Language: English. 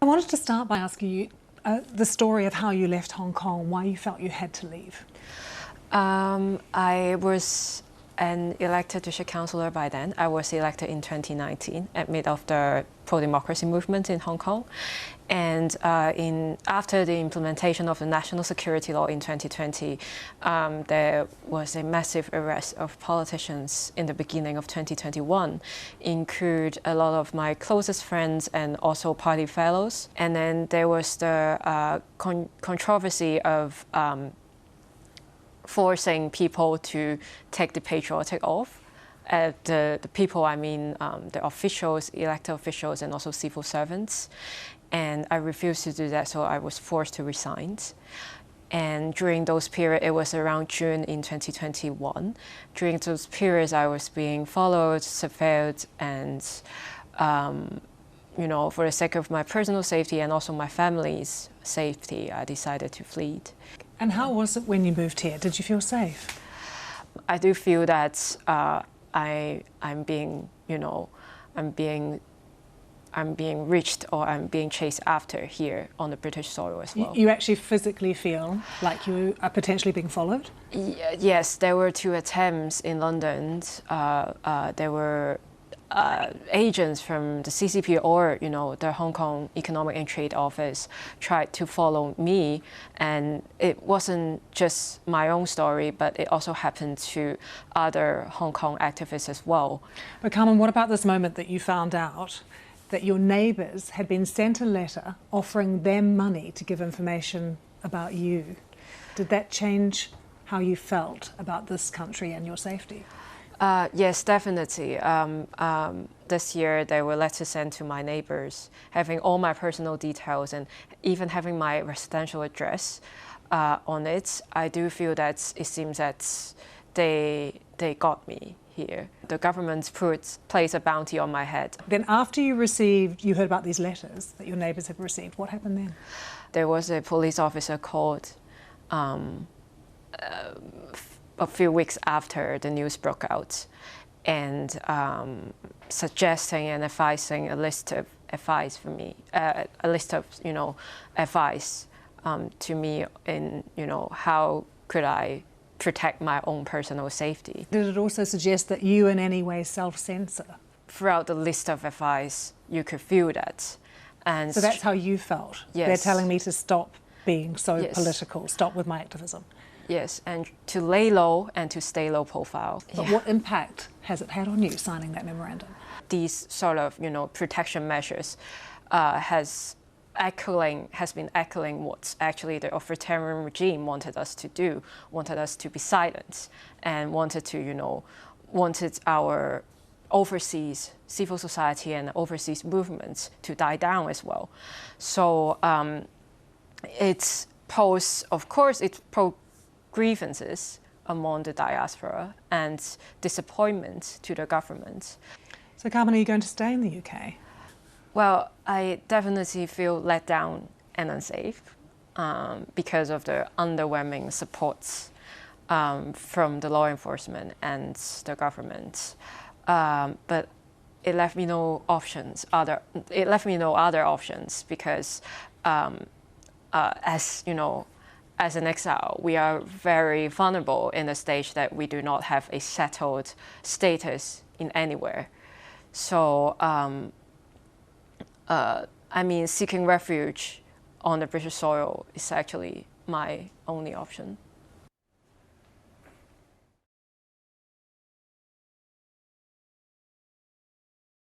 I wanted to start by asking you the story of how you left Hong Kong, why you felt you had to leave. I was an elected district councillor by then. I was elected in 2019 amid of the pro-democracy movement in Hong Kong. And after the implementation of the national security law in 2020, there was a massive arrest of politicians in the beginning of 2021, include a lot of my closest friends and also party fellows. And then there was the controversy of forcing people to take the patriotic oath. The people, I mean the officials, elected officials, and also civil servants. And I refused to do that, so I was forced to resign. And during those periods, it was around June in 2021. During those periods, I was being followed, surveilled, and for the sake of my personal safety and also my family's safety, I decided to flee. And how was it when you moved here? Did you feel safe? I do feel that I'm being reached, or I'm being chased after here on the British soil as well. You actually physically feel like you are potentially being followed? Yes, there were 2 attempts in London. There were agents from the CCP or the Hong Kong Economic and Trade Office tried to follow me, and it wasn't just my own story, but it also happened to other Hong Kong activists as well. But Carmen, what about this moment that you found out that your neighbours had been sent a letter offering them money to give information about you? Did that change how you felt about this country and your safety? Yes, definitely. This year, there were letters sent to my neighbours, having all my personal details and even having my residential address on it. I do feel that it seems that they got me here. The government placed a bounty on my head. Then after you heard about these letters that your neighbours had received, what happened then? There was a police officer called a few weeks after the news broke out, and suggesting and advising a list of advice for me, advice to me in how could I protect my own personal safety. Did it also suggest that you in any way self-censor? Throughout the list of advice, you could feel that. And so that's how you felt? Yes. They're telling me to stop being so Yes. political, stop with my activism. Yes, and to lay low and to stay low profile. But what impact has it had on you signing that memorandum? These sort of protection measures has been echoing what actually the authoritarian regime wanted us to do, wanted us to be silent, and wanted our overseas civil society and overseas movements to die down as well. So it posed grievances among the diaspora and disappointment to the government. So Carmen, are you going to stay in the UK? Well, I definitely feel let down and unsafe because of the underwhelming supports from the law enforcement and the government. But it left me no other options because as an exile, we are very vulnerable in the stage that we do not have a settled status in anywhere. So, seeking refuge on the British soil is actually my only option.